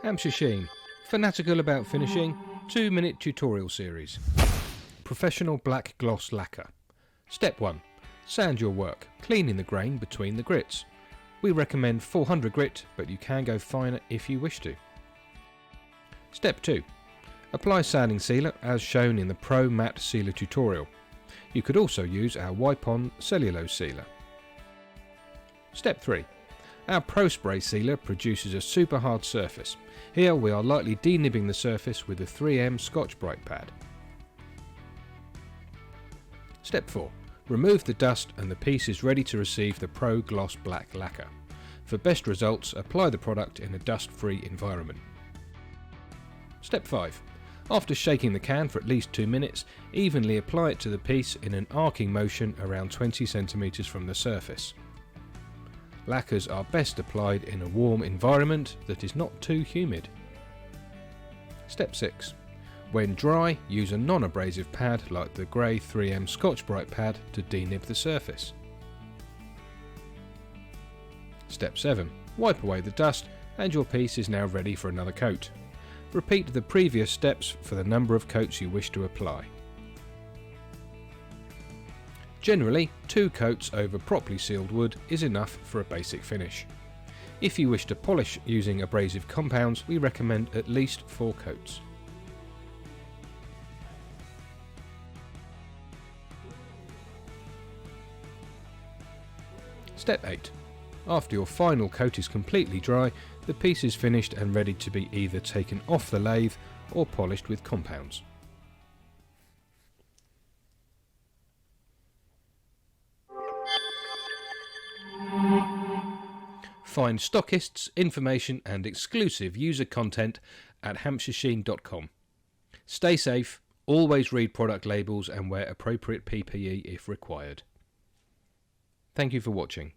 Hampshire Sheen, fanatical about finishing, 2-minute tutorial series. Professional Black Gloss Lacquer. Step 1. Sand your work, cleaning the grain between the grits. We recommend 400 grit, but you can go finer if you wish to. Step 2. Apply sanding sealer as shown in the Pro Matte Sealer tutorial. You could also use our wipe-on cellulose sealer. Step 3. Our Pro Spray sealer produces a super hard surface. Here we are lightly denibbing the surface with a 3M Scotch-Brite pad. Step 4. Remove the dust and the piece is ready to receive the Pro Gloss Black Lacquer. For best results, apply the product in a dust-free environment. Step 5. After shaking the can for at least 2 minutes, evenly apply it to the piece in an arcing motion around 20 cm from the surface. Lacquers are best applied in a warm environment that is not too humid. Step 6. When dry, use a non-abrasive pad like the grey 3M Scotch-Brite pad to denib the surface. Step 7. Wipe away the dust and your piece is now ready for another coat. Repeat the previous steps for the number of coats you wish to apply. Generally, 2 coats over properly sealed wood is enough for a basic finish. If you wish to polish using abrasive compounds, we recommend at least 4 coats. Step 8. After your final coat is completely dry, the piece is finished and ready to be either taken off the lathe or polished with compounds. Find stockists, information and exclusive user content at hampshiresheen.com. Stay safe, always read product labels and wear appropriate PPE if required. Thank you for watching.